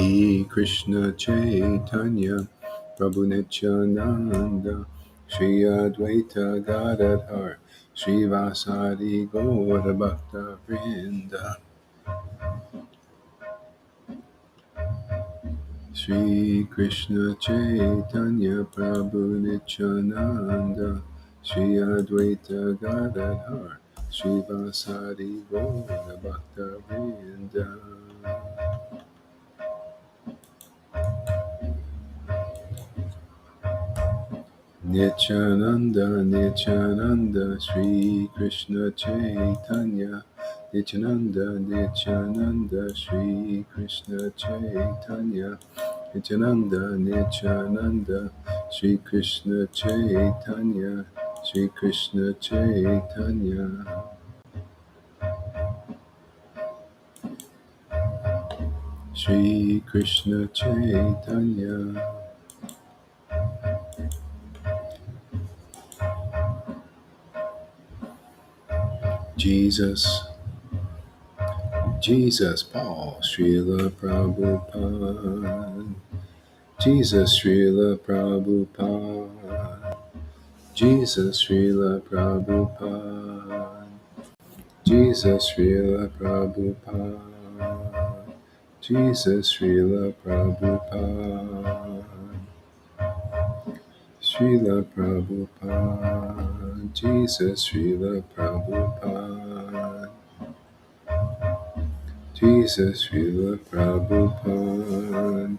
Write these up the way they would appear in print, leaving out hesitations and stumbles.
Shri Krishna Chaitanya Prabhu Nityananda Shri Advaita Gadadhar Shri Vasari Gaura Bhakta Vrinda Shri Krishna Chaitanya Prabhu Nityananda Shri Advaita Gadadhar Shri Vasari Gaura Bhakta Vrinda Nityananda, Nityananda, Shri Krishna Chaitanya. Nityananda, Nityananda, Shri Krishna Chaitanya. Nityananda, Nityananda, Shri Krishna Chaitanya. Shri Krishna Chaitanya. Shri Krishna Chaitanya. Jesus, Jesus, Paul, Srila Prabhupada. Jesus, Srila Prabhupada. Jesus, Srila Prabhupada. Jesus, Srila Prabhupada. Jesus, Srila Prabhupada. Srila Prabhupada. Jesus, Srila Prabhupada. Jesus, Srila Prabhupada.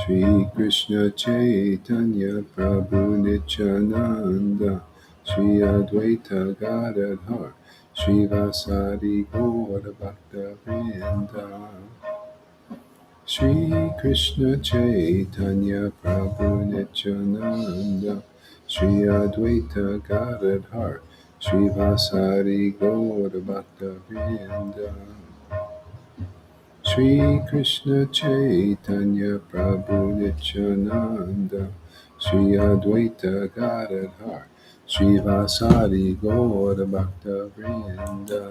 Shri Krishna Chaitanya Prabhu Nityananda Shri Advaita Gadadhar Shri Vasari Gaura Bhakta Vrinda Shri Krishna Chaitanya Prabhu Nityananda Shri Advaita Gadadhar Shri Vasari Gaura Bhakta Vrinda Shri Krishna Chaitanya Prabhu Nityananda Shri Advaita Gadadhar Shri Vasari Gaura Bhakta Vrinda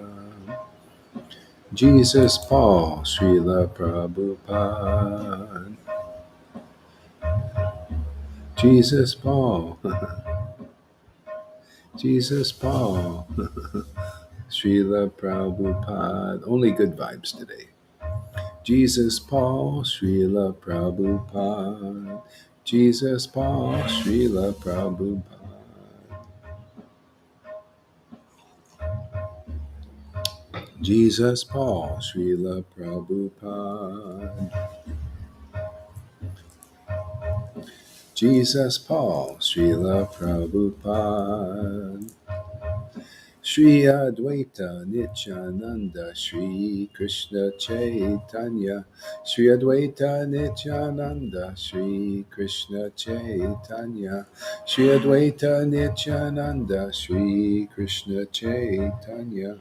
Jesus Paul Srila Prabhupada Jesus Paul Jesus Paul Srila Prabhupada. Only good vibes today. Jesus Paul, Srila Prabhupada. Jesus Paul, Srila Prabhupada. Jesus Paul, Srila Prabhupada. Jesus Paul, Srila Prabhupada. Shri Advaita Nityananda Shri Krishna Chaitanya Shri Advaita Nityananda Shri Krishna Chaitanya Shri Advaita Nityananda Shri Krishna Chaitanya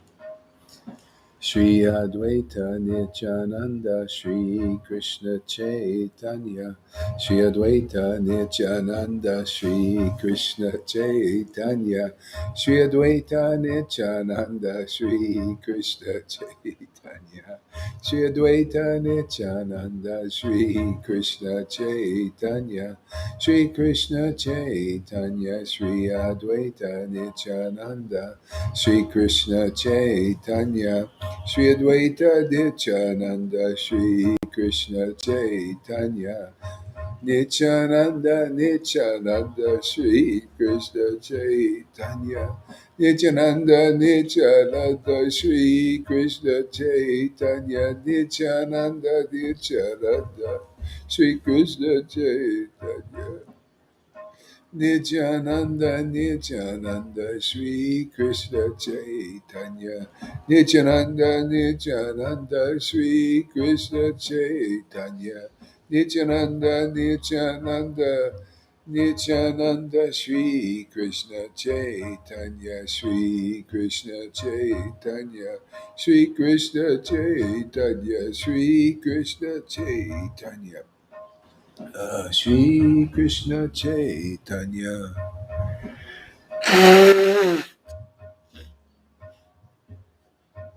Shri Advaita Nityananda Shri Krishna Chaitanya Shri Advaita Nityananda Shri Krishna Chaitanya Shri Advaita Nityananda Shri Krishna Chaitanya Shri Advaita Nityananda Shri Krishna Chaitanya Shri Krishna Chaitanya Shri Advaita Nityananda Shri Krishna Chaitanya Shri Advaita Nityananda Shri Krishna Chaitanya Nityananda Nityananda Shri Krishna Chaitanya Nityananda Nityananda Shri Krishna Chaitanya Nityananda Nityananda Shri Krishna Chaitanya Nityananda, Nityananda, Shri Krishna Chaitanya. Nityananda, Nityananda, Shri Krishna Chaitanya. Nityananda, Nityananda, Nityananda, Shri Krishna Chaitanya. Shri Krishna Chaitanya. Shri Krishna Chaitanya. Shri Krishna Chaitanya. Shri Krishna Chaitanya.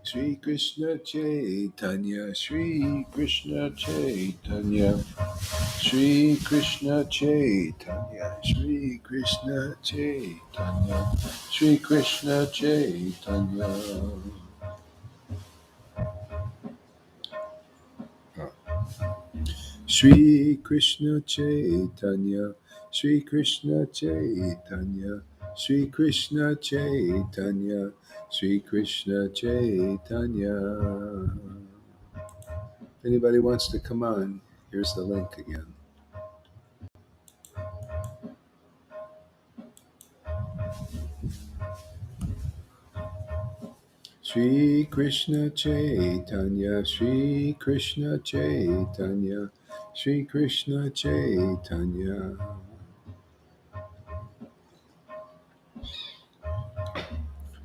Sri Krishna Chaitanya, Sri Krishna Chaitanya, Sri Krishna Chaitanya, Sri Krishna Chaitanya, Sri Krishna Chaitanya. Sri Krishna Chaitanya, Sri Krishna Chaitanya, Sri Krishna Chaitanya, Sri Krishna Chaitanya. If anybody wants to come on, here's the link again. Sri Krishna Chaitanya, Sri Krishna Chaitanya, Sri Krishna Chaitanya.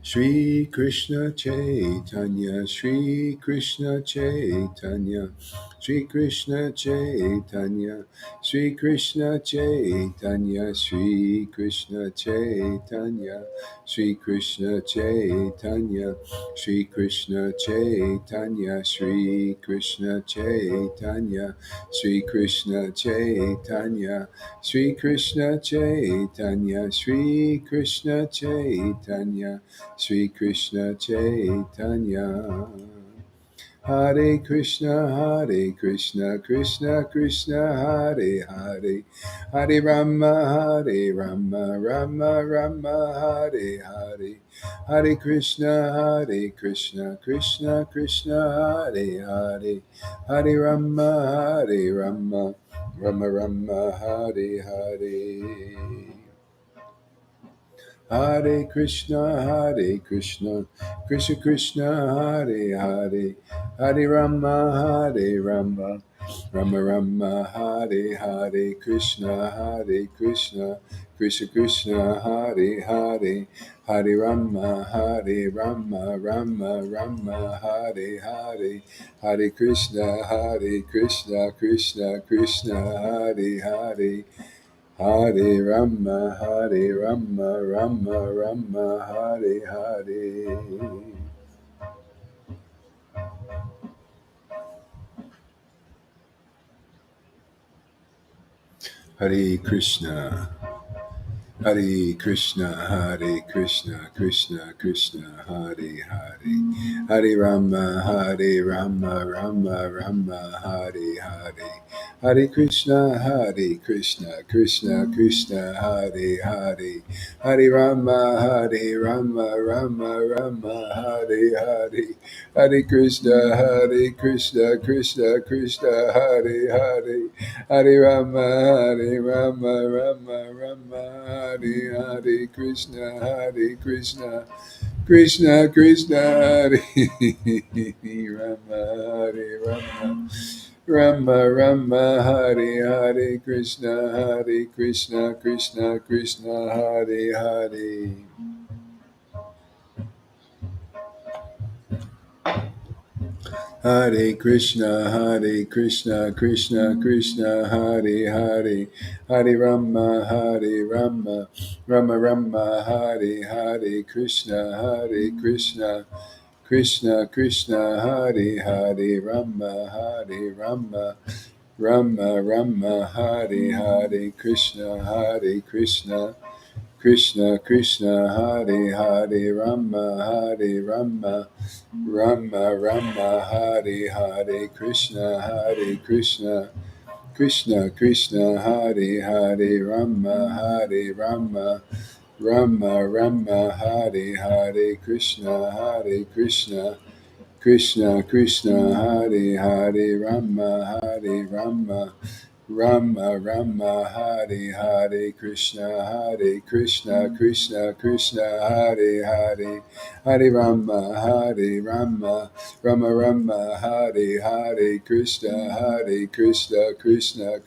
Sri Krishna Chaitanya, Sri Krishna Chaitanya, Sri Krishna Chaitanya, Sri Krishna Chaitanya, Sri Krishna Chaitanya, Sri Krishna Chaitanya, Sri Krishna Chaitanya, Sri Krishna Chaitanya, Sri Krishna Chaitanya, Sri Krishna Chaitanya, Sri Krishna Chaitanya, Sri Krishna Chaitanya. Hare Krishna, Krishna Krishna, Hare Hare, Hare Rama, Rama Rama, Hare Hare, Hare Krishna, Krishna Krishna, Hare Hare, Hare Rama, Rama Rama, Hare Hare. Hare Krishna, Krishna Krishna, Hare Hare, Hare Rama, Rama Rama, Hare Hare, Krishna, Krishna Krishna, Hare Hare, Hare Rama, Rama Rama, Hare Hare, Hare Krishna, Krishna Krishna, Hare Hare. Hare Rama, Rama Rama, Hare Hare. Hare Krishna, Hare Krishna, Krishna Krishna, Hare Hare, Hare Rama, Rama Rama, Hare Hare, Hare Krishna, Krishna Krishna, Hare Hare, Hare Rama, Rama Hare Hare, Hare Krishna, Krishna Krishna, Hare Hare, Hare Rama, Rama, Hare Hare Krishna, Krishna Krishna, Hare Rama, Rama, Hare Hare Krishna, Krishna Krishna, Hare Hare. Hare Krishna, Krishna Krishna, Hare Hare, Hare Rama, Rama Rama, Hare Hare, Krishna, Krishna Krishna, Hare Hare, Rama, Rama, Hare Hare, Krishna, Krishna Krishna, Hare Hare, Rama, Rama, Hare Hare, Krishna, Krishna Krishna, Hare Hare, Rama, Rama, Hare Hare, Krishna, Krishna Krishna, Hare Hare, Rama, Rama, Hare Hare, Krishna, Krishna, Hare Hare, Hare Rama, Rama, Hare Hare, Krishna, Krishna,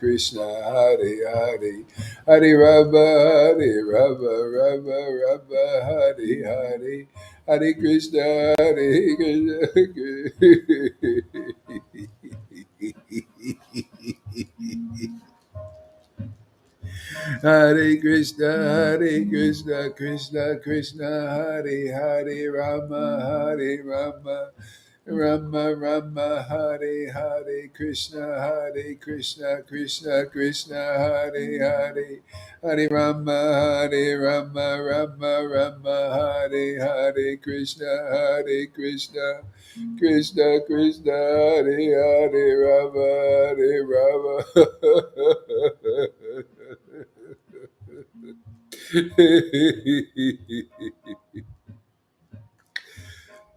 Hare Hare, Hare Rama, Rama, Hare Hare, Hare Krishna, Hare Krishna, Krishna Krishna, Hare Hare, Rama, Rama Rama Hare Hare Krishna Krishna Krishna Hare Hare Hare Rama Rama Rama Hare Hare Hare Krishna Krishna Krishna Hare Hare Rama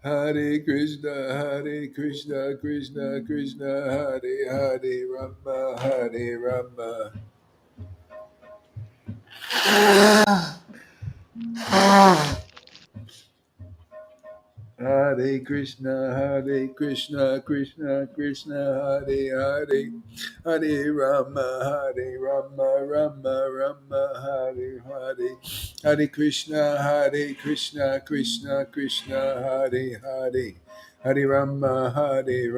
Hare Krishna Krishna Krishna Hare Hare Rama Hare Krishna Krishna Krishna Hare Hare Hare Rama Rama Hare Hare Hare Krishna Krishna Krishna Hare Hare Hare Rama Hare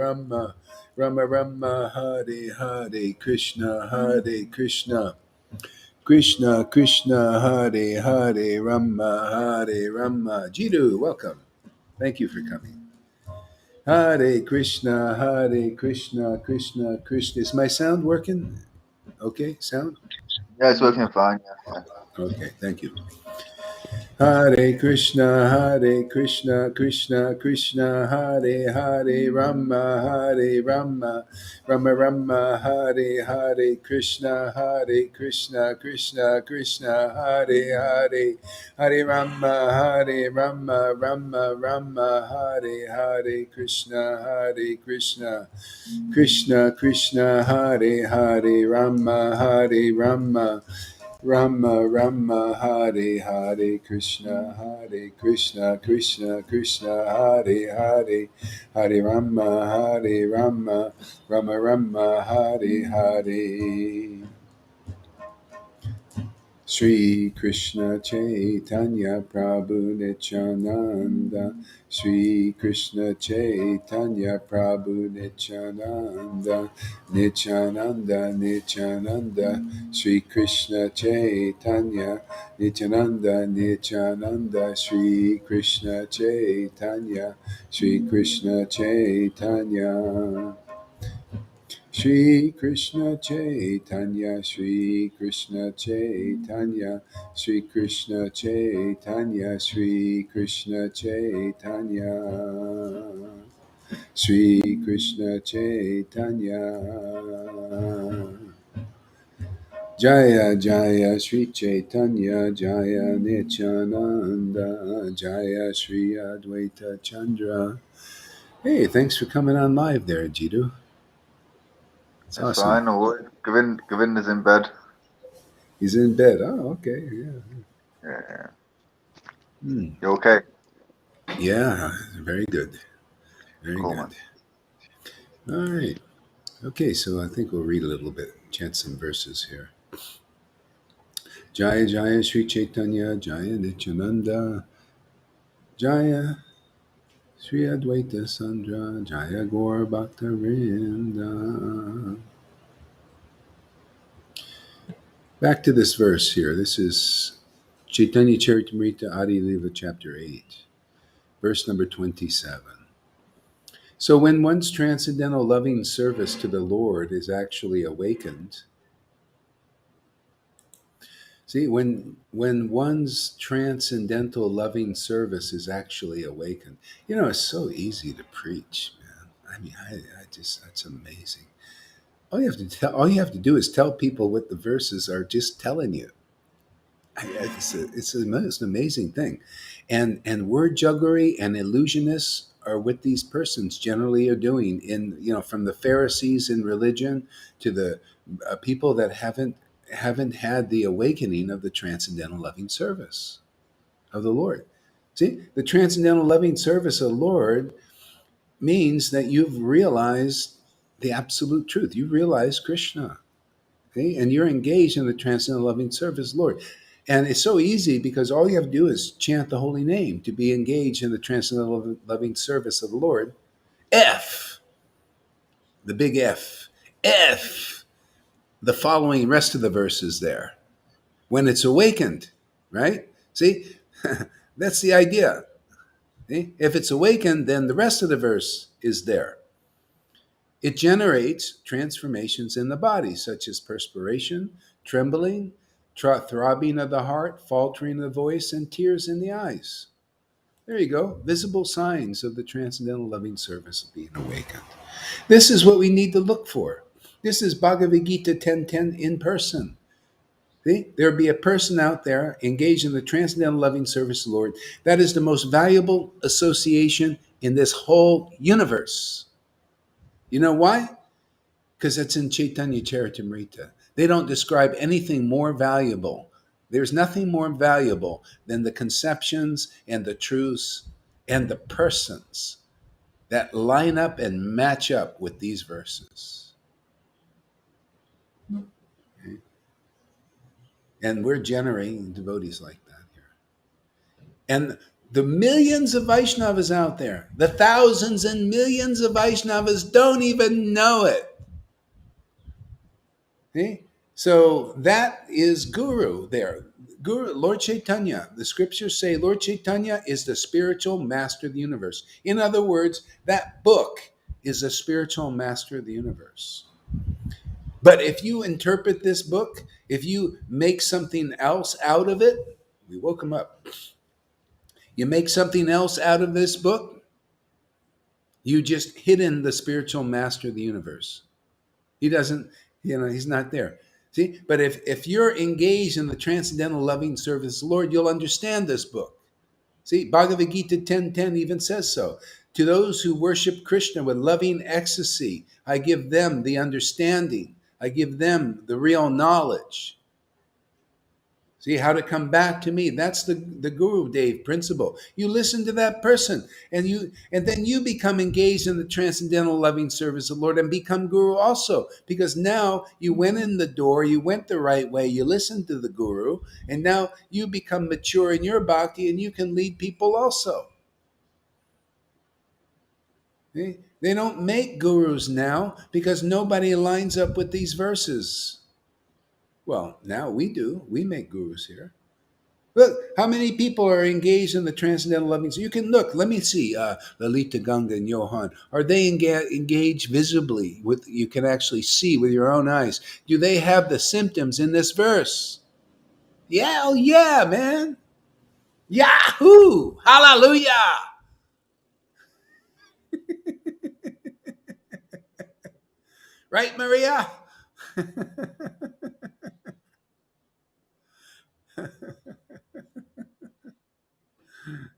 Krishna Krishna Hare Rama. Jiddu, welcome. Thank you for coming. Hare Krishna Krishna. Is my sound working? Okay, sound? Yeah, it's working fine. Yeah, Okay, thank you. Hare Krishna, Krishna Krishna, Hare Rama, Hare Krishna, Krishna Krishna, Hare Rama, Hare Krishna, Krishna Krishna, Hare Rama, Hare Krishna, Krishna, Hare Rama, Hare. Sri Krishna Chaitanya Prabhu Nityananda, Sri Krishna Chaitanya Prabhu Nityananda, Nityananda, Sri Krishna Chaitanya, Nityananda, Sri Krishna Chaitanya, Sri Krishna Chaitanya. Shri Krishna Chaitanya, Shri Krishna Chaitanya, Shri Krishna Chaitanya, Shri Krishna Chaitanya, Shri Krishna Chaitanya. Jaya Jaya Shri Chaitanya, Jaya Nityananda, Jaya Shri Advaita Chandra. Hey, thanks for coming on live there, Jiddu. It's it's awesome. fine. No worries. Govind is in bed. He's in bed. Oh, okay. Yeah. Yeah. Hmm. You okay? Yeah. Very good. Very Cool, man. good. All right. Okay. So I think we'll read a little bit, chant some verses here. Jaya Jaya Sri Chaitanya, Jaya Nityananda, Jaya Sri Advaita Sandra, Jaya Gaur Bhakta Vrinda. Back to this verse here. This is Chaitanya Charitamrita Adi Lila, chapter 8, verse number 27. So, when one's transcendental loving service to the Lord is actually awakened, see, when one's transcendental loving service is actually awakened, it's so easy to preach, man. I mean, I just that's amazing. All you have to do is tell people what the verses are just telling you. It's an amazing thing, and word jugglery and illusionists are what these persons generally are doing. From the Pharisees in religion to the people that haven't had the awakening of the transcendental loving service of the Lord. See, the transcendental loving service of the Lord means that you've realized the absolute truth. You realize Krishna. Okay? And you're engaged in the transcendental loving service, Lord. And it's so easy because all you have to do is chant the holy name to be engaged in the transcendental loving service of the Lord. F, the big F, F, the following rest of the verses there. When it's awakened, right? See, that's the idea. See? If it's awakened, then the rest of the verse is there. It generates transformations in the body, such as perspiration, trembling, throbbing of the heart, faltering of the voice, and tears in the eyes. There you go. Visible signs of the transcendental loving service of being awakened. This is what we need to look for. This is Bhagavad Gita 10:10 in person. See? There'll be a person out there engaged in the transcendental loving service of the Lord. That is the most valuable association in this whole universe. You know why? Because it's in Chaitanya Charitamrita. They don't describe anything more valuable. There's nothing more valuable than the conceptions and the truths and the persons that line up and match up with these verses. Okay? And we're generating devotees like that here. And the millions of Vaishnavas out there, the thousands and millions of Vaishnavas don't even know it. Okay? So that is Guru there. Guru, Lord Caitanya, the scriptures say Lord Caitanya is the spiritual master of the universe. In other words, that book is a spiritual master of the universe. But if you interpret this book, if you make something else out of it, we woke him up. You make something else out of this book, you just hidden the spiritual master of the universe. He doesn't, he's not there. See, but if you're engaged in the transcendental loving service of the Lord, you'll understand this book. See, Bhagavad Gita 10:10 even says so. To those who worship Krishna with loving ecstasy, I give them the understanding. I give them the real knowledge. See how to come back to me. That's the Guru Dev principle. You listen to that person, and then you become engaged in the transcendental loving service of the Lord and become Guru also. Because now you went in the door, you went the right way, you listened to the Guru, and now you become mature in your bhakti and you can lead people also. See? They don't make gurus now because nobody lines up with these verses. Well, now we do. We make gurus here. Look, how many people are engaged in the transcendental loving? So you can look. Let me see. Lalita, Ganga, and Johan. Are they engaged visibly? You can actually see with your own eyes. Do they have the symptoms in this verse? Yeah, oh yeah, man. Yahoo! Hallelujah! Right, Maria?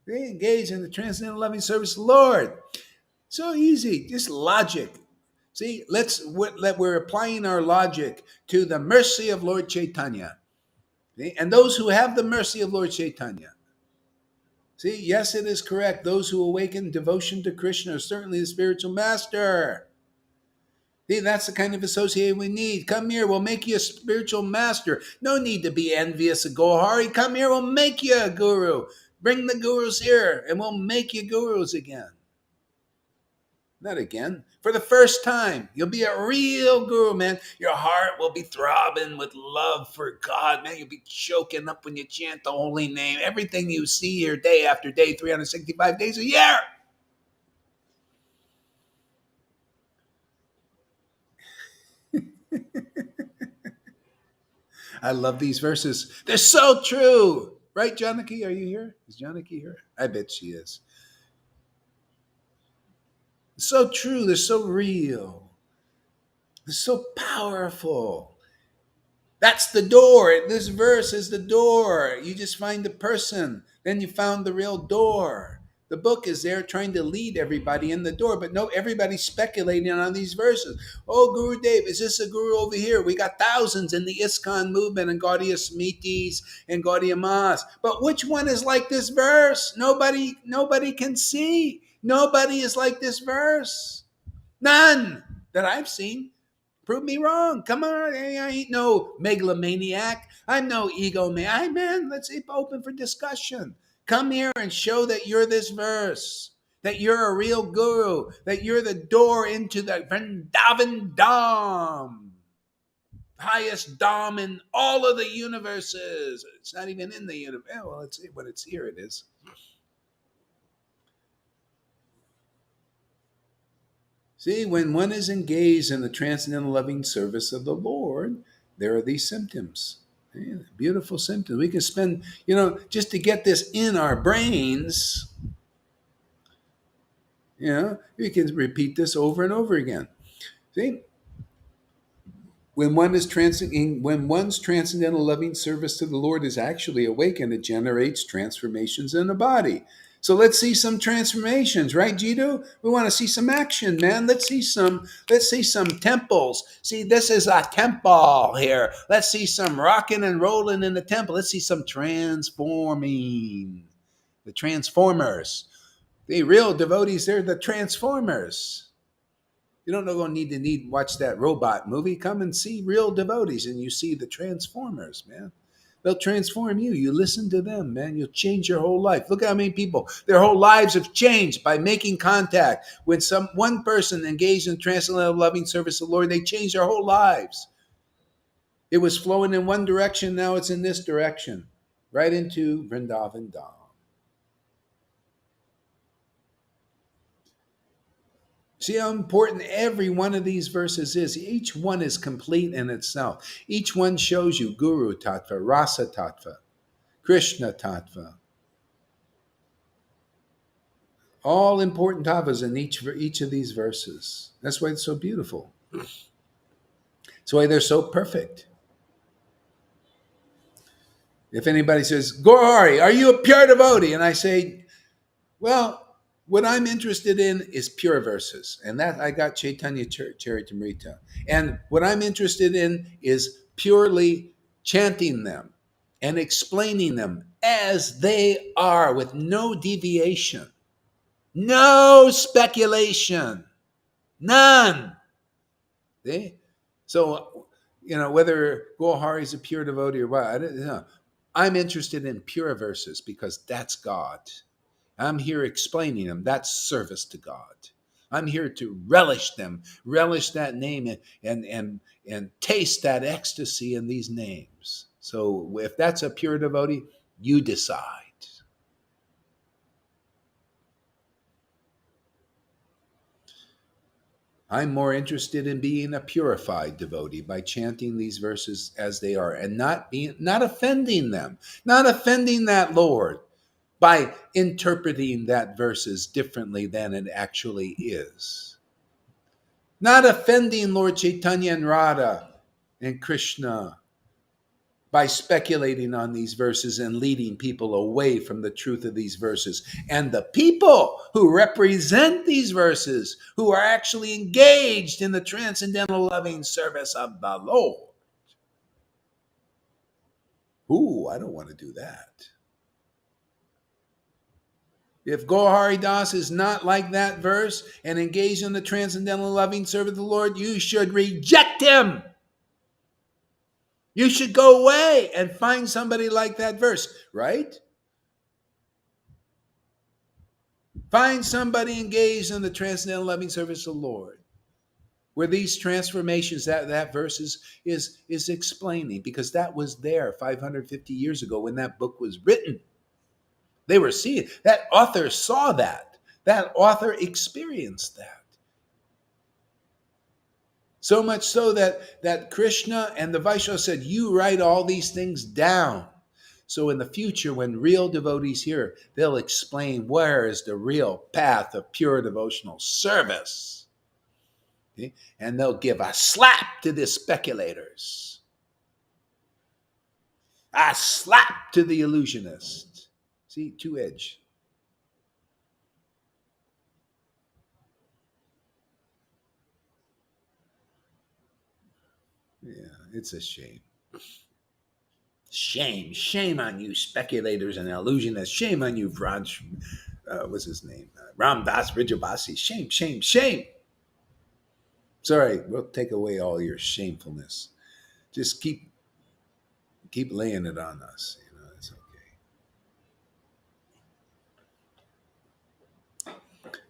They engage in the transcendental loving service of the Lord. So easy, just logic. See, we're applying our logic to the mercy of Lord Caitanya. See? And those who have the mercy of Lord Caitanya. See, yes, it is correct. Those who awaken devotion to Krishna are certainly the spiritual master. See, that's the kind of associate we need. Come here, we'll make you a spiritual master. No need to be envious of Gohari. Come here, we'll make you a guru. Bring the gurus here, and we'll make you gurus again. Not again. For the first time, you'll be a real guru, man. Your heart will be throbbing with love for God, man. You'll be choking up when you chant the holy name. Everything you see here day after day, 365 days a year. I love these verses. They're so true. Right, Janaki? Are you here? Is Janaki here? I bet she is. So true. They're so real. They're so powerful. That's the door. This verse is the door. You just find the person. Then you found the real door. The book is there trying to lead everybody in the door, but no, everybody's speculating on these verses. Oh, Guru Dev, is this a guru over here? We got thousands in the ISKCON movement and Gaudiya Smitis and Gaudiya Mas. But which one is like this verse? Nobody can see. Nobody is like this verse. None that I've seen. Prove me wrong. Come on. I ain't no megalomaniac. I'm no ego man. Man, let's be open for discussion. Come here and show that you're this verse, that you're a real guru, that you're the door into the Vrindavan Dham, highest Dham in all of the universes. It's not even in the universe. Well, it's when it's here, it is. See, when one is engaged in the transcendental loving service of the Lord, there are these symptoms. Yeah, beautiful symptoms. We can spend, just to get this in our brains, we can repeat this over and over again. See, when one's transcendental loving service to the Lord is actually awakened, it generates transformations in the body. So let's see some transformations, right, Jito? We want to see some action, man. Let's see some temples. See, this is a temple here. Let's see some rocking and rolling in the temple. Let's see some transforming. The transformers. The real devotees, they're the transformers. You don't know going to need watch that robot movie. Come and see real devotees, and you see the transformers, man. They'll transform you. You listen to them, man. You'll change your whole life. Look how many people their whole lives have changed by making contact. When one person engaged in transcendental loving service of the Lord, they changed their whole lives. It was flowing in one direction. Now it's in this direction, right into Vrindavan Dham. See how important every one of these verses is. Each one is complete in itself. Each one shows you Guru Tattva, Rasa Tattva, Krishna Tattva. All important tattvas in each of these verses. That's why it's so beautiful. That's why they're so perfect. If anybody says, Gauri, are you a pure devotee? And I say, well, what I'm interested in is pure verses, and that I got Chaitanya Charitamrita. And what I'm interested in is purely chanting them and explaining them as they are with no deviation, no speculation, none. See? So, whether Gohari is a pure devotee or what, I don't know. I'm interested in pure verses because that's God. I'm here explaining them. That's service to God. I'm here to relish them, relish that name, and taste that ecstasy in these names. So if that's a pure devotee, you decide. I'm more interested in being a purified devotee by chanting these verses as they are and not offending them, not offending that Lord by interpreting that verses differently than it actually is. Not offending Lord Caitanya and Radha and Krishna by speculating on these verses and leading people away from the truth of these verses. And the people who represent these verses, who are actually engaged in the transcendental loving service of the Lord. Ooh, I don't want to do that. If Gaur Das is not like that verse and engaged in the transcendental loving service of the Lord, you should reject him. You should go away and find somebody like that verse, right? Find somebody engaged in the transcendental loving service of the Lord, where these transformations that verse is explaining, because that was there 550 years ago when that book was written. They were seeing that author saw that. That author experienced that. So much so that Krishna and the Vaishnava said, you write all these things down. So in the future, when real devotees hear, they'll explain where is the real path of pure devotional service. Okay? And they'll give a slap to the speculators, a slap to the illusionist. See, two-edged. Yeah, it's a shame. Shame on you, speculators and illusionists. Shame on you, Vraj. What's his name? Ram Das Rijabasi. Shame. Sorry, we'll take away all your shamefulness. Just keep laying it on us. It's okay.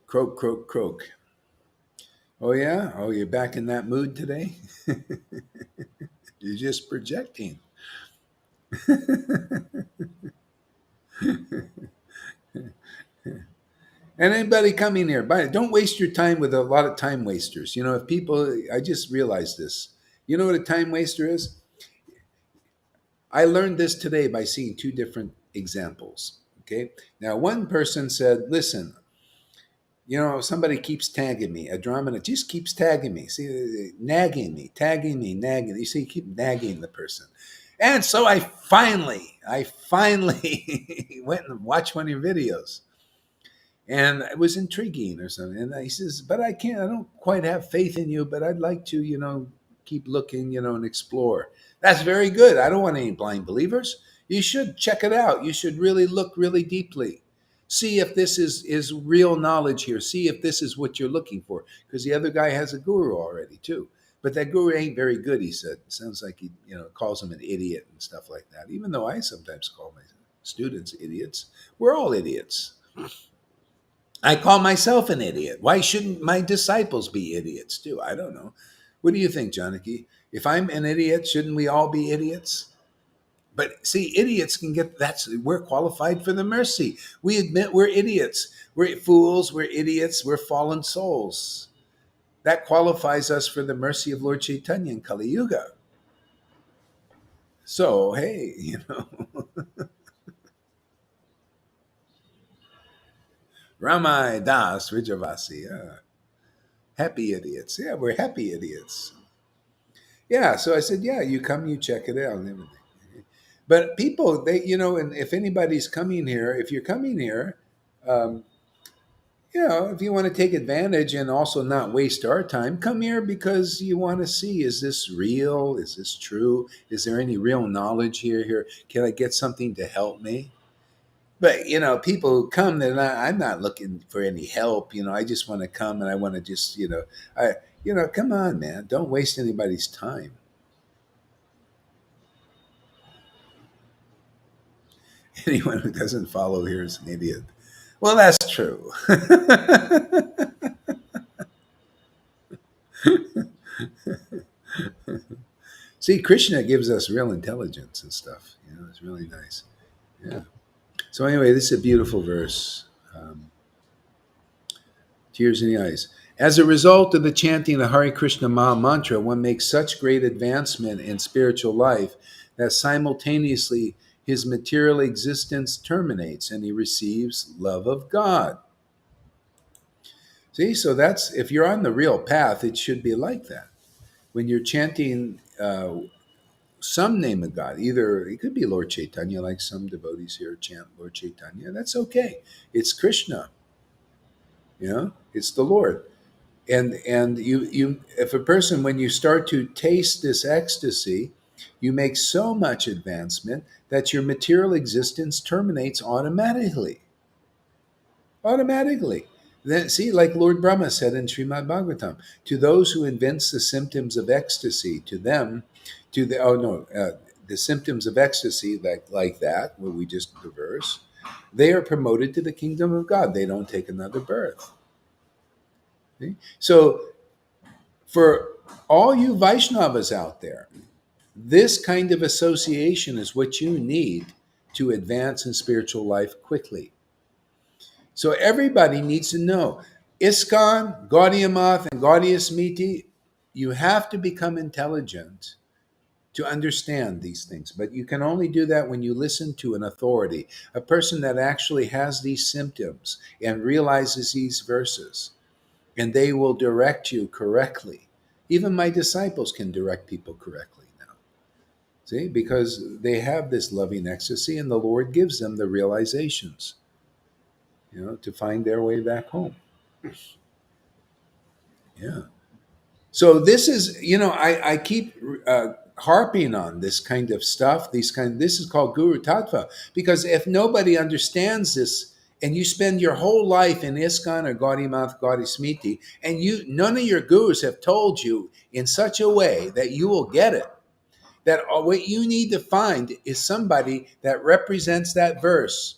Croak, croak, croak. Oh yeah? Oh, you're back in that mood today? You're just projecting. And anybody coming here, don't waste your time with a lot of time wasters. If people, I just realized this. You know what a time waster is? I learned this today by seeing two different examples. Okay. Now, one person said, listen, somebody keeps tagging me. A drama that just keeps tagging me. See, nagging me, tagging me, nagging. You see, you keep nagging the person. And so I finally went and watched one of your videos. And it was intriguing or something. And he says, but I don't quite have faith in you, but I'd like to, keep looking, and explore. That's very good. I don't want any blind believers. You should check it out. You should really look really deeply. See if this is real knowledge here. See if this is what you're looking for. Because the other guy has a guru already, too. But that guru ain't very good, he said. Sounds like he, calls him an idiot and stuff like that. Even though I sometimes call my students idiots. We're all idiots. I call myself an idiot. Why shouldn't my disciples be idiots too? I don't know. What do you think, Janaki? If I'm an idiot, shouldn't we all be idiots? But see, idiots can get we're qualified for the mercy. We admit we're idiots. We're fools, we're idiots, we're fallen souls. That qualifies us for the mercy of Lord Caitanya in Kali Yuga. So, hey, Ramai Das Rijavasi. Yeah. Happy idiots. Yeah, we're happy idiots. Yeah, so I said, yeah, you come, you check it out and everything. But people, and if anybody's coming here, if you're coming here, um, if you want to take advantage and also not waste our time, come here because you want to see, is this real? Is this true? Is there any real knowledge here? Can I get something to help me? But, people who come, I'm not looking for any help. I just want to come and I want to just, come on, man, don't waste anybody's time. Anyone who doesn't follow here is an idiot. Well, that's true. See, Krishna gives us real intelligence and stuff. It's really nice. Yeah. So anyway, this is a beautiful verse. Tears in the eyes. As a result of the chanting the Hare Krishna Maha Mantra, one makes such great advancement in spiritual life that simultaneously his material existence terminates and he receives love of God. See, so that's if you're on the real path, it should be like that. When you're chanting some name of God, either it could be Lord Caitanya, like some devotees here chant Lord Caitanya. That's okay. It's Krishna. It's the Lord. And you if a person, when you start to taste this ecstasy, you make so much advancement that your material existence terminates automatically. Automatically. Then see, like Lord Brahma said in Srimad Bhagavatam, to those who evince the symptoms of ecstasy, to them, to the the symptoms of ecstasy like that, where we just the verse, they are promoted to the kingdom of God. They don't take another birth. See? So for all you Vaishnavas out there, this kind of association is what you need to advance in spiritual life quickly. So everybody needs to know ISKCON, Gaudiya Math, and Gaudiya Smiti, you have to become intelligent to understand these things. But you can only do that when you listen to an authority, a person that actually has these symptoms and realizes these verses, and they will direct you correctly. Even my disciples can direct people correctly now. See, because they have this loving ecstasy and the Lord gives them the realizations, to find their way back home. Yeah. So this is, I keep harping on this kind of stuff. This is called Guru Tattva, because if nobody understands this, and you spend your whole life in ISKCON or Gaudiya Math, Gaudiya Smiti, and none of your gurus have told you in such a way that you will get it. That what you need to find is somebody that represents that verse,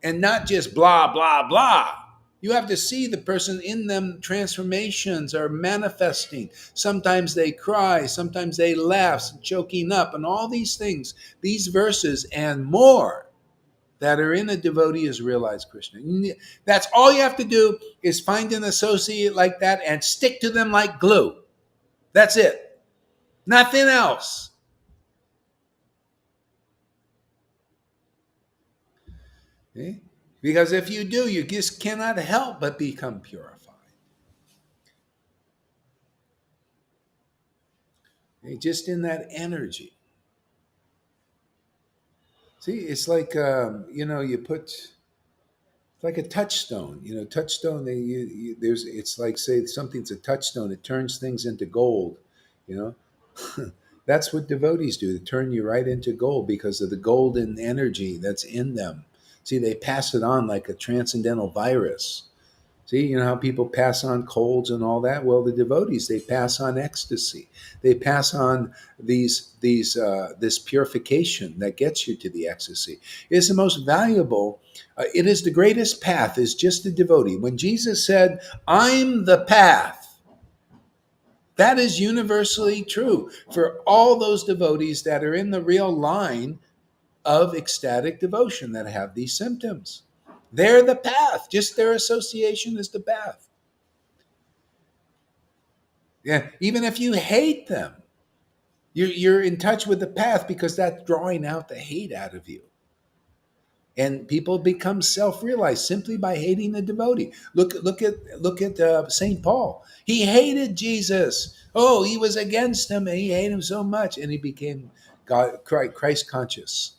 and not just blah blah blah. You have to see the person in them. Transformations are manifesting. Sometimes they cry, sometimes they laugh, choking up, and all these things, these verses and more that are in a devotee is realize Krishna. That's all you have to do is find an associate like that and stick to them like glue. That's it. Nothing else. Okay? Because if you do, you just cannot help but become purified. Okay? Just in that energy. See, it's like you put it's like a touchstone. Touchstone. There's. It's like say something's a touchstone. It turns things into gold. You know, that's what devotees do. They turn you right into gold because of the golden energy that's in them. See, they pass it on like a transcendental virus. See, you know how people pass on colds and all that. Well, the devotees they pass on ecstasy. They pass on this purification that gets you to the ecstasy. It's the most valuable. It is the greatest path. Is just the devotee. When Jesus said, "I'm the path," that is universally true for all those devotees that are in the real line of ecstatic devotion that have these symptoms. They're the path. Just their association is the path. Yeah, even if you hate them, you're in touch with the path because that's drawing out the hate out of you. And people become self-realized simply by hating the devotee. Look at Saint Paul. He hated Jesus. Oh, he was against him, and he hated him so much, and he became Christ conscious.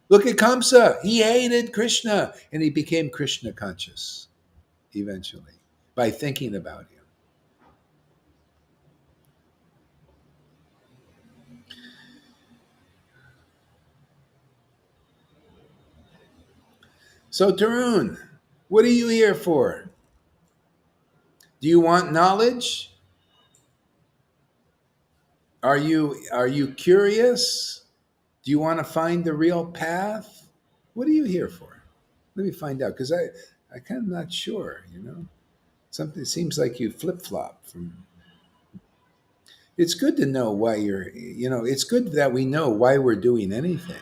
Look at Kamsa. He hated Krishna, and he became Krishna conscious eventually by thinking about him. So, Tarun, what are you here for? Do you want knowledge? Are you curious? Do you want to find the real path? What are you here for? Let me find out because I kind of not sure. Something seems like you flip flop from. It's good to know why you're. It's good that we know why we're doing anything.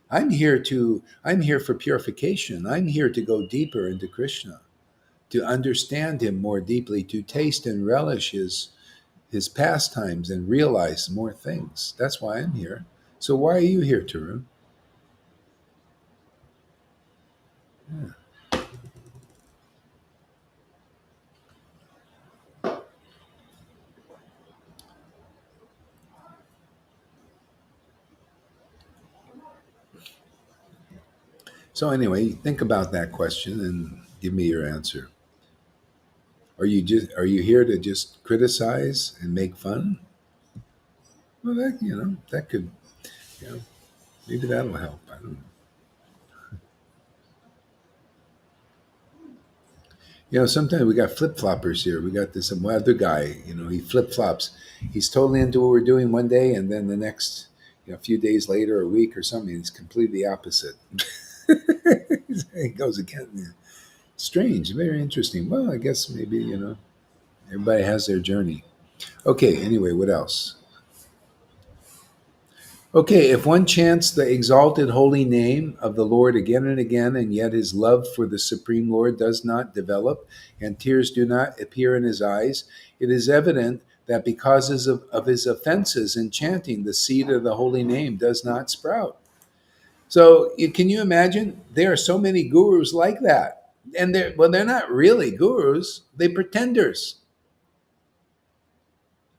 I'm here for purification. I'm here to go deeper into Krishna, to understand him more deeply, to taste and relish his pastimes and realize more things. That's why I'm here. So why are you here, Tarun? Yeah. So anyway, think about that question and give me your answer. Are you here to just criticize and make fun? Well, that could you know maybe that'll help. I don't know. Sometimes we got flip floppers here. We got this some other guy. He flip flops. He's totally into what we're doing one day, and then the next, a few days later, a week or something, he's completely opposite. He goes again. Yeah. Strange, very interesting. Well, I guess maybe everybody has their journey. Okay. Anyway, what else? Okay, if one chants the exalted holy name of the Lord again and again, and yet his love for the Supreme Lord does not develop, and tears do not appear in his eyes, it is evident that because of his offenses in chanting, the seed of the holy name does not sprout. So, can you imagine? There are so many gurus like that. And they're not really gurus, they're pretenders.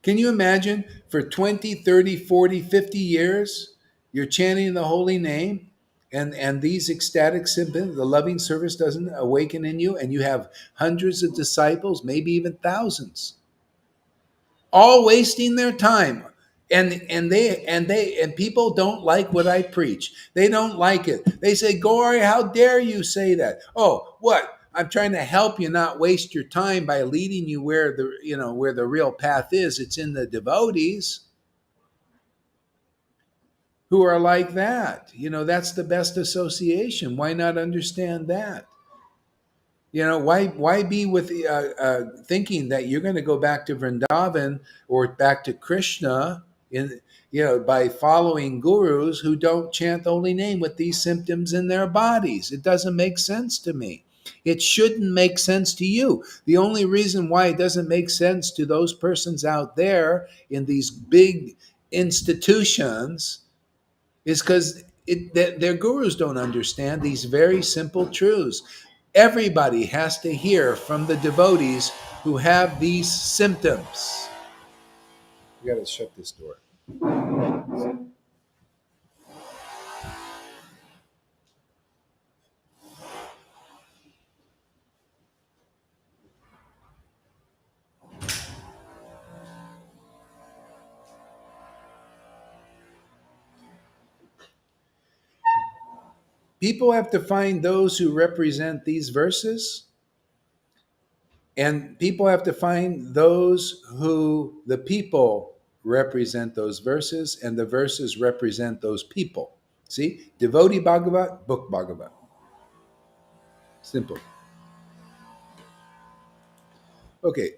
Can you imagine for 20, 30, 40, 50 years, you're chanting the holy name and these ecstatic symptoms, the loving service doesn't awaken in you, and you have hundreds of disciples, maybe even thousands, all wasting their time. And people don't like what I preach. They don't like it. They say, Gory, how dare you say that? Oh, what? I'm trying to help you not waste your time by leading you where the real path is. It's in the devotees who are like that. That's the best association. Why not understand that? Why be with thinking that you're going to go back to Vrindavan or back to Krishna, in by following gurus who don't chant the holy name with these symptoms in their bodies. It doesn't make sense to me. It shouldn't make sense to you. The only reason why it doesn't make sense to those persons out there in these big institutions is because their gurus don't understand these very simple truths. Everybody has to hear from the devotees who have these symptoms. We got to shut this door. People have to find those who represent these verses, and people have to find those who the people represent those verses, and the verses represent those people. See, devotee Bhagavat, book Bhagavat. Simple. Okay.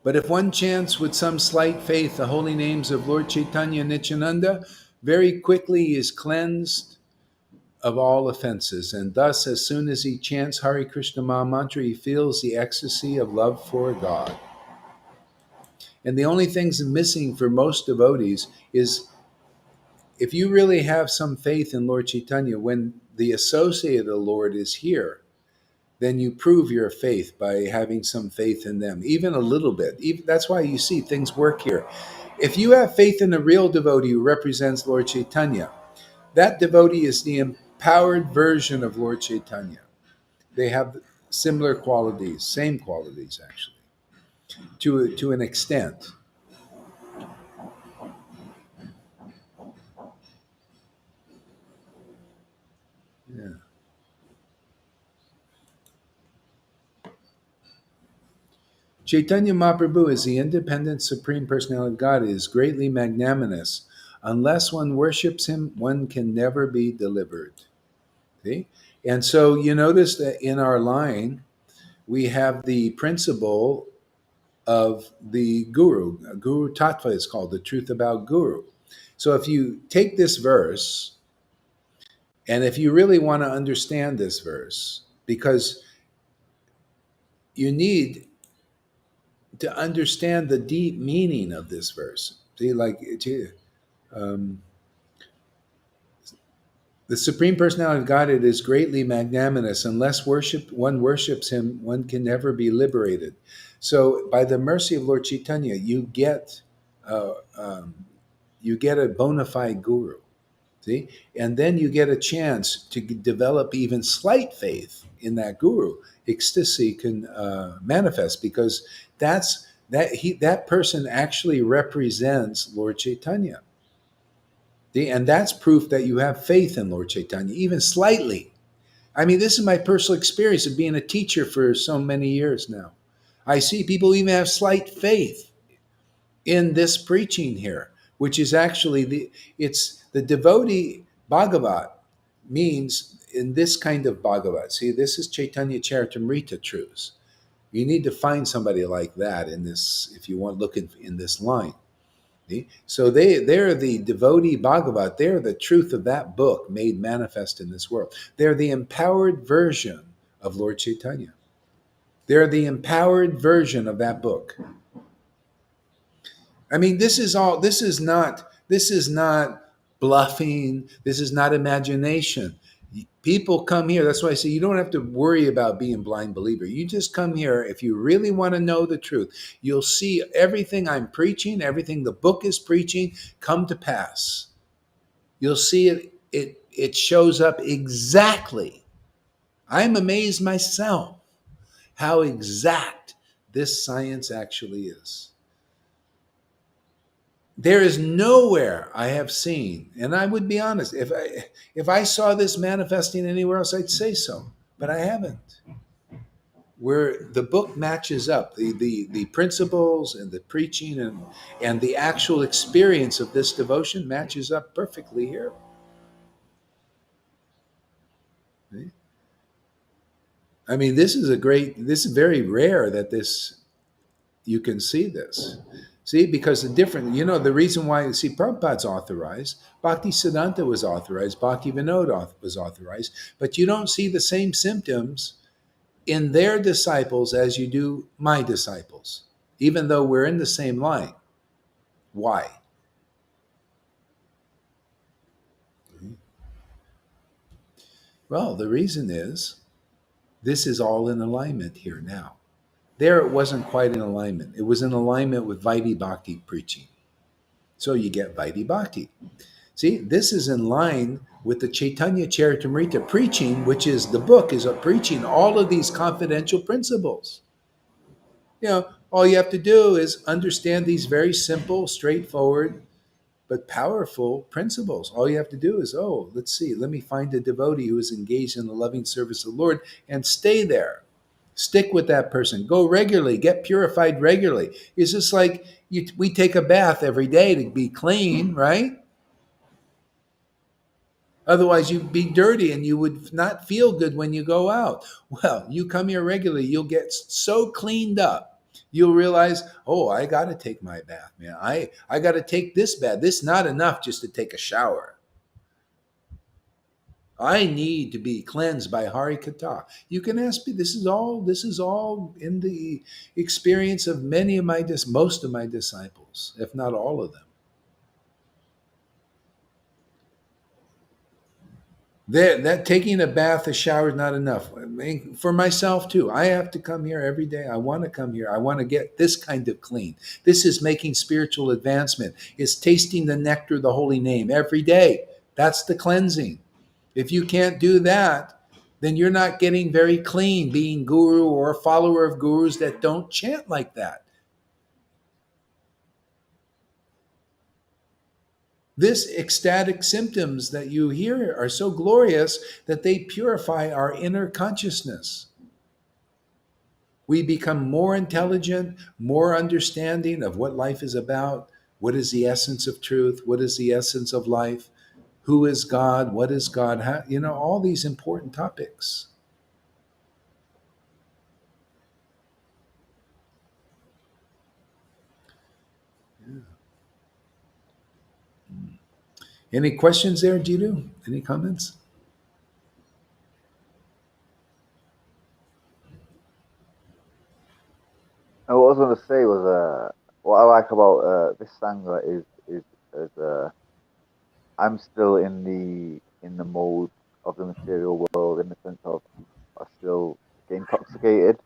But if one chants with some slight faith the holy names of Lord Caitanya and Nityananda, very quickly he is cleansed of all offenses. And thus, as soon as he chants Hare Krishna Maha Mantra, he feels the ecstasy of love for God. And the only things missing for most devotees is if you really have some faith in Lord Caitanya, when the associate of the Lord is here, then you prove your faith by having some faith in them, even a little bit. That's why you see things work here. If you have faith in a real devotee who represents Lord Caitanya, that devotee is the empowered version of Lord Caitanya. They have similar qualities, same qualities actually, to an extent. Yeah. Chaitanya Mahaprabhu is the independent Supreme Personality of God. He is greatly magnanimous. Unless one worships him, one can never be delivered. See? And so you notice that in our line, we have the principle of the Guru. Guru Tattva is called the truth about Guru. So if you take this verse, and if you really want to understand this verse, because you need to understand the deep meaning of this verse. See, like um, the Supreme Personality of Godhead is greatly magnanimous. Unless one worships him, one can never be liberated. So, by the mercy of Lord Caitanya, uh, um, you get a bona fide guru. See, and then you get a chance to develop even slight faith in that guru. Ecstasy can manifest because that person actually represents Lord Caitanya. See, and that's proof that you have faith in Lord Chaitanya, even slightly. I mean, this is my personal experience of being a teacher for so many years now. I see people even have slight faith in this preaching here, which is actually it's the devotee Bhagavat means in this kind of Bhagavat. See, this is Chaitanya Charitamrita truths. You need to find somebody like that in this if you want to look in this line. See? So they're the devotee Bhagavat. They're the truth of that book made manifest in this world. They're the empowered version of Lord Chaitanya. They're the empowered version of that book. I mean, this is not bluffing. This is not imagination. People come here. That's why I say you don't have to worry about being blind believer. You just come here if you really want to know the truth. You'll see everything I'm preaching, everything the book is preaching come to pass. You'll see it shows up exactly. I'm amazed myself how exact this science actually is. There is nowhere I have seen, and I would be honest, if I saw this manifesting anywhere else, I'd say so, but I haven't. Where the book matches up, the principles and the preaching and the actual experience of this devotion matches up perfectly here. I mean, this is very rare that this You can see this. See, because the different, the reason why, see, Prabhupada's authorized, Bhakti Siddhanta was authorized, Bhakti Vinod was authorized, but you don't see the same symptoms in their disciples as you do my disciples, even though we're in the same line. Why? Well, the reason is this is all in alignment here now. There, it wasn't quite in alignment. It was in alignment with Vaidhi Bhakti preaching. So you get Vaidhi Bhakti. See, this is in line with the Chaitanya Charitamrita preaching, which is the book is a preaching all of these confidential principles. All you have to do is understand these very simple, straightforward, but powerful principles. All you have to do is, let's see, let me find a devotee who is engaged in the loving service of the Lord and stay there. Stick with that person. Go regularly. Get purified regularly. It's just like we take a bath every day to be clean, right? Otherwise, you'd be dirty and you would not feel good when you go out. Well, you come here regularly, you'll get so cleaned up. You'll realize, I got to take my bath, man. I got to take this bath. This is not enough just to take a shower. I need to be cleansed by Hari Kata. You can ask me. This is all in the experience of most of my disciples, if not all of them. That taking a bath, a shower is not enough. I mean, for myself too, I have to come here every day. I want to come here. I want to get this kind of clean. This is making spiritual advancement. It's tasting the nectar of the holy name every day. That's the cleansing. If you can't do that, then you're not getting very clean, being guru or a follower of gurus that don't chant like that. This ecstatic symptoms that you hear are so glorious that they purify our inner consciousness. We become more intelligent, more understanding of what life is about, what is the essence of truth, what is the essence of life, who is God, what is God, all these important topics. Any questions there, Jitu? Any comments? And what I was going to say was, what I like about this sangha is I'm still in the mode of the material world, in the sense of I still get intoxicated.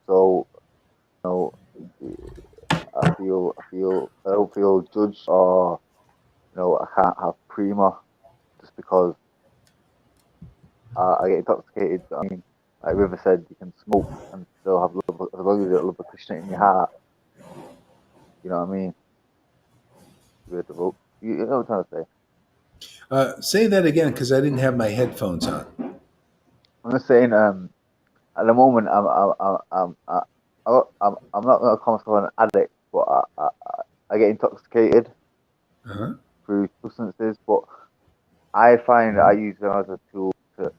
So, you know, I don't feel judged, or I can't have prima just because I get intoxicated. I mean, like River said, you can smoke and still have love, as long as you have love of Krishna in your heart. You know what I mean? You're a devote. You know what I'm trying to say? Say that again because I didn't have my headphones on. I'm just saying. At the moment, I'm not going to call myself an addict, but I get intoxicated Uh-huh. through substances. But I find I use them as a tool to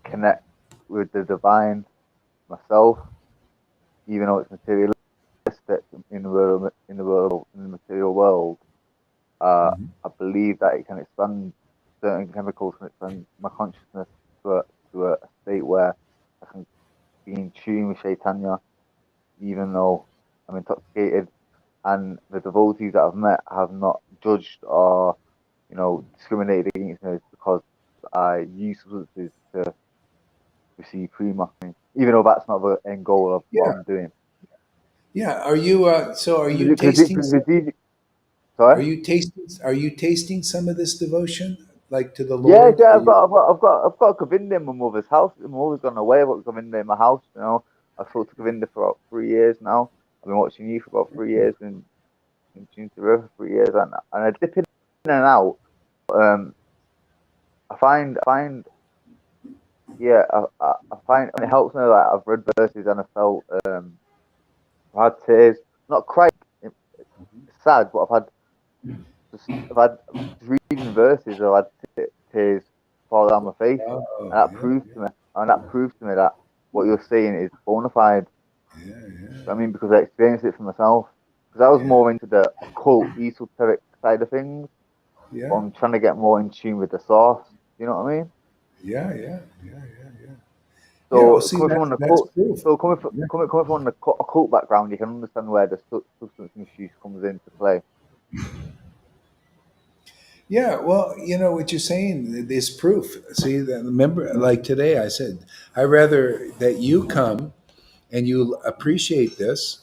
connect with the divine myself, even though it's materialistic in the material world. Mhm. I believe that it can expand certain chemicals, can expand my consciousness to a state where I can be in tune with Chaitanya, even though I'm intoxicated. And the devotees that I've met have not judged or, discriminated against me because I use substances to receive prima, even though that's not the end goal of what Yeah, I'm doing. yeah. Are you? So, are you Because tasting? sorry? Are you tasting some of this devotion, like to the Yeah, Lord? yeah, Are I've you? got, I've got, I've got, I've got Govinda in my mother's house. My mother's gone away. I've got Govinda in my house. I've spoke to Govinda for about 3 years now. I've been watching you for about 3 years, and in tune to her for 3 years, and I dip in and out. Um, I find, yeah, I find it helps me. Like I've read verses and I felt, I've had tears. Not crying. It's sad, but I've had just reading verses. I've had tears fall down my face, Oh, and that yeah, proves to me, that what you're saying is bona fide. yeah, yeah. I mean, because I experienced it for myself. Because I was Yeah, more into the occult, esoteric side of things, but yeah, I'm trying to get more in tune with the source. You know what I mean? yeah, yeah, yeah, yeah, yeah. Yeah, well, So see, coming from an that's occult, proof. so coming from Yeah. coming from an occult background, you can understand where the substance misuse comes into play. Yeah, well, what you're saying is proof. See, remember, like today, I said, I rather that you come and you appreciate this,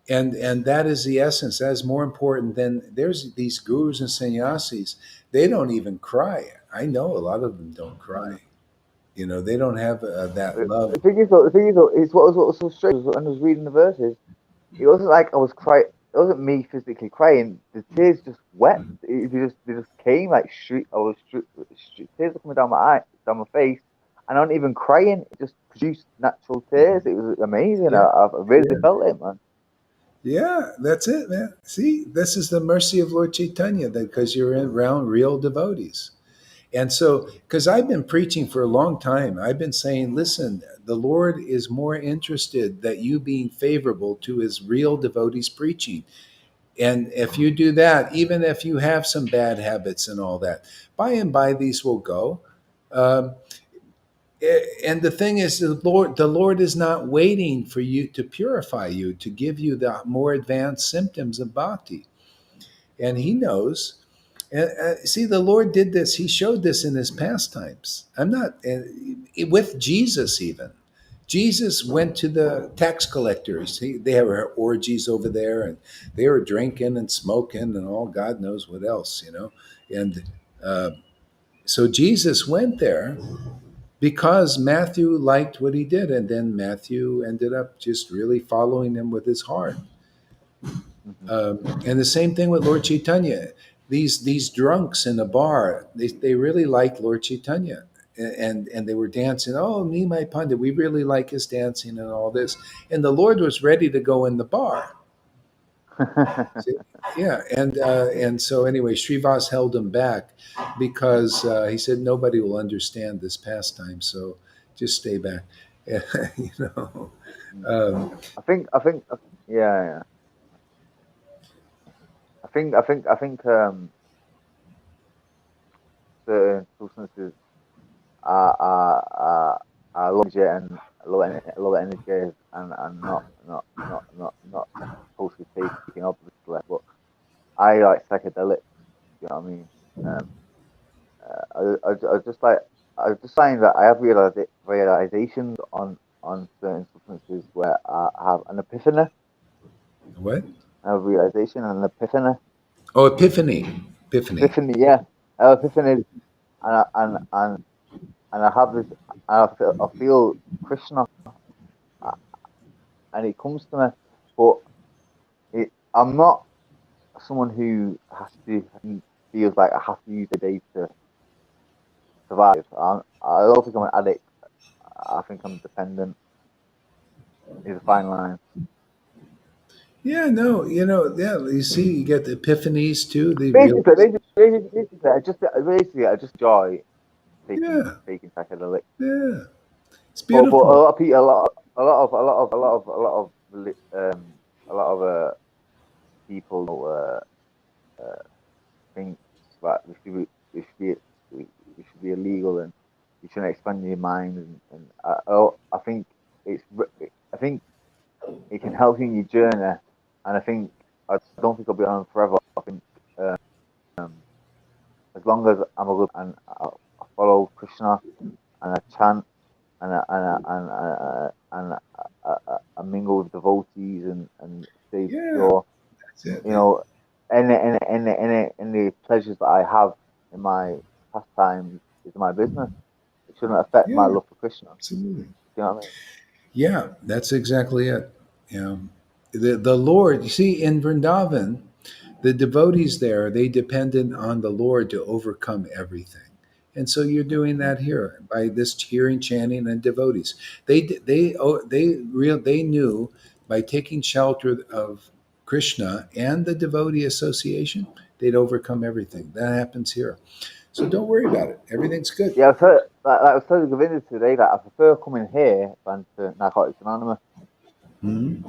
and that is the essence. That is more important than there's these gurus and sannyasis. They don't even cry. I know a lot of them don't cry. Mm. They don't have that love. The thing is, though, is what was so strange was when I was reading the verses. It wasn't like I was crying. It wasn't me physically crying. The tears just wept. They just came like street. Tears were coming down my eye, down my face, and I wasn't even crying. It just produced natural tears. It was amazing. Yeah, I really yeah, felt it, man. yeah. That's it, man. See, this is the mercy of Lord Caitanya, because you're around real devotees. And so, because I've been preaching for a long time, I've been saying, listen, the Lord is more interested that you being favorable to his real devotees preaching. And if you do that, even if you have some bad habits and all that, by and by these will go. Um, and the thing is, the Lord is not waiting for you to purify you, to give you the more advanced symptoms of bhakti. And he knows. And see, the Lord did this. He showed this in his pastimes. I'm not with Jesus even. Jesus went to the tax collectors. They have orgies over there, and they were drinking and smoking and all God knows what else. And uh, so Jesus went there because Matthew liked what he did, and then Matthew ended up just really following him with his heart. Hmm. And the same thing with Lord Chaitanya. These drunks in a bar, they really liked Lord Chaitanya, and they were dancing. Oh, Nimai Pandit, we really like his dancing and all this. And the Lord was ready to go in the bar. See? Yeah, and so anyway, Srivas held him back because he said nobody will understand this pastime, so just stay back. you know. Um, Yeah, yeah. Certain substances are low energy and low energy and not supposed to be taken obviously. But I like psychedelics. You know what I mean? Um, I just like I just find that I have realizations on certain substances where I have an epiphany. what? I have realization and an epiphany. Oh, Epiphany. Epiphany. Epiphany, yeah. I have epiphanies and I have this. I feel Krishna, uh, and it comes to me, but I'm not someone who has to feels like I have to use the day to survive. I don't think I'm an addict. I think I'm dependent. Is a fine line. Yeah, no, yeah, you see, you get the epiphanies too. They real, I just enjoy taking yeah, taking psychedelics. yeah, it's But a beautiful. lot of people, a lot of people think that we should be illegal and you shouldn't expand your mind and I think it's I think it can help you in your journey and I don't think I'll be on forever. I think um, as long as I'm a good and I follow Krishna and I chant and I mingle with devotees and stay Yeah, pure. that's it, You man. know, any pleasures that I have in my pastime is my business. It shouldn't affect my Yeah, love for Krishna. absolutely. You know what I mean? Yeah, that's exactly it. Yeah, the Lord. You see, in Vrindavan, the devotees there, they depended on the Lord to overcome everything. And so you're doing Mm. that here by this hearing, chanting, and devotees. They knew by taking shelter of Krishna and the devotee association, they'd overcome everything. That happens here. So don't worry about it. Everything's good. Yeah, I was telling Govinda today that I prefer coming here than to Narcotics Anonymous. Hmm.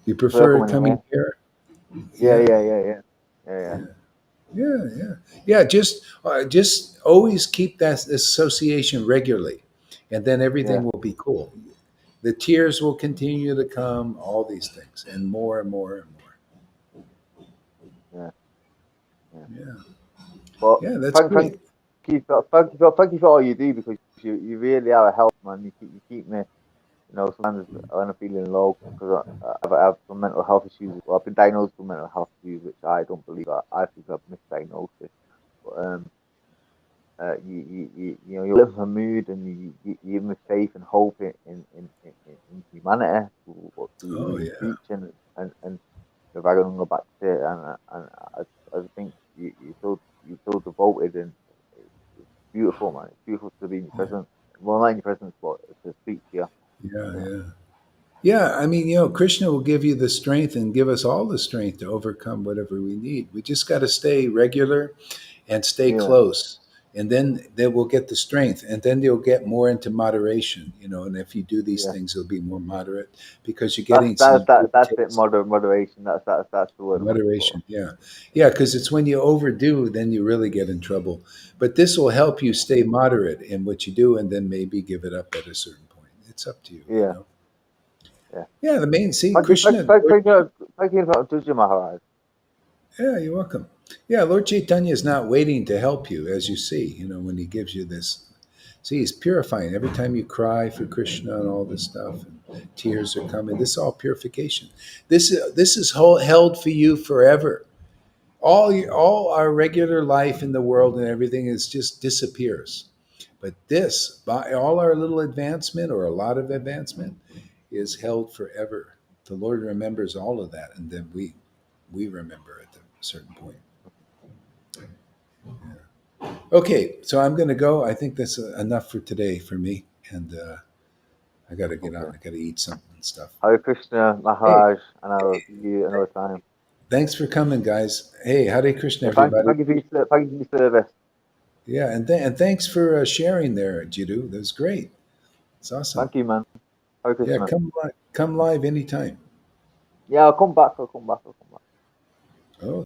You prefer prefer coming coming here. here? Yeah, Yeah, yeah, yeah, yeah, yeah, yeah, yeah, yeah, yeah. Just always keep that association regularly, and then yeah, everything will be cool. The tears will continue to come, all these things, and more and more and more. yeah, yeah. Yeah, But yeah, that's thank, thank great. you, thank you for all you do because you really are a help, man. You keep me, sometimes when I'm feeling low because I have some mental health issues. Well, I've been diagnosed with mental health issues, which I don't believe I think I've misdiagnosed it. But you live a mood and you give me faith and hope in humanity Oh through yeah, preaching and if I can go back to it and I think you're so devoted and it's beautiful, man. It's beautiful to be in your presence. Well, not in your presence, but to speak to you. yeah, Yeah, yeah. Yeah, I mean, Krishna will give you the strength and give us all the strength to overcome whatever we need. We just got to stay regular and stay yeah, close. And then we'll get the strength. And then you'll get more into moderation. And if you do these yeah. things, it'll be more moderate because you're getting some good That's it. taste. Moderation. That's the word I'm looking for. Moderation, yeah. Yeah, because it's when you overdo, then you really get in trouble. But this will help you stay moderate in what you do and then maybe give it up at a certain point. It's up to you, you Yeah, know? yeah. Yeah, the main, see, Thank you, Krishna, Lord. thank you for judging Maharaj. Yeah, you're welcome. Yeah, Lord Chaitanya is not waiting to help you, as you see, when he gives you this. See, he's purifying. Every time you cry for Krishna and all this stuff, and tears are coming. This is all purification. This is held for you forever. All our regular life in the world and everything is just disappears. But this, by all our little advancement or a lot of advancement, is held forever. The Lord remembers all of that, and then we remember at a certain point. Okay, so I'm going to go. I think that's enough for today for me, and I got to get Okay. on. I got to eat something and stuff. Hare Krishna Hey, Maharaj, and I will see you another time. thanks for coming, guys. Hey, Hare Krishna, Yeah, everybody. thank you for your service. Yeah, and thanks for sharing there, Jiddu. That was great. It's awesome. Thank you, man. Hare Yeah, Krishna. come live anytime. Yeah, I'll come back. I'll come back. Oh,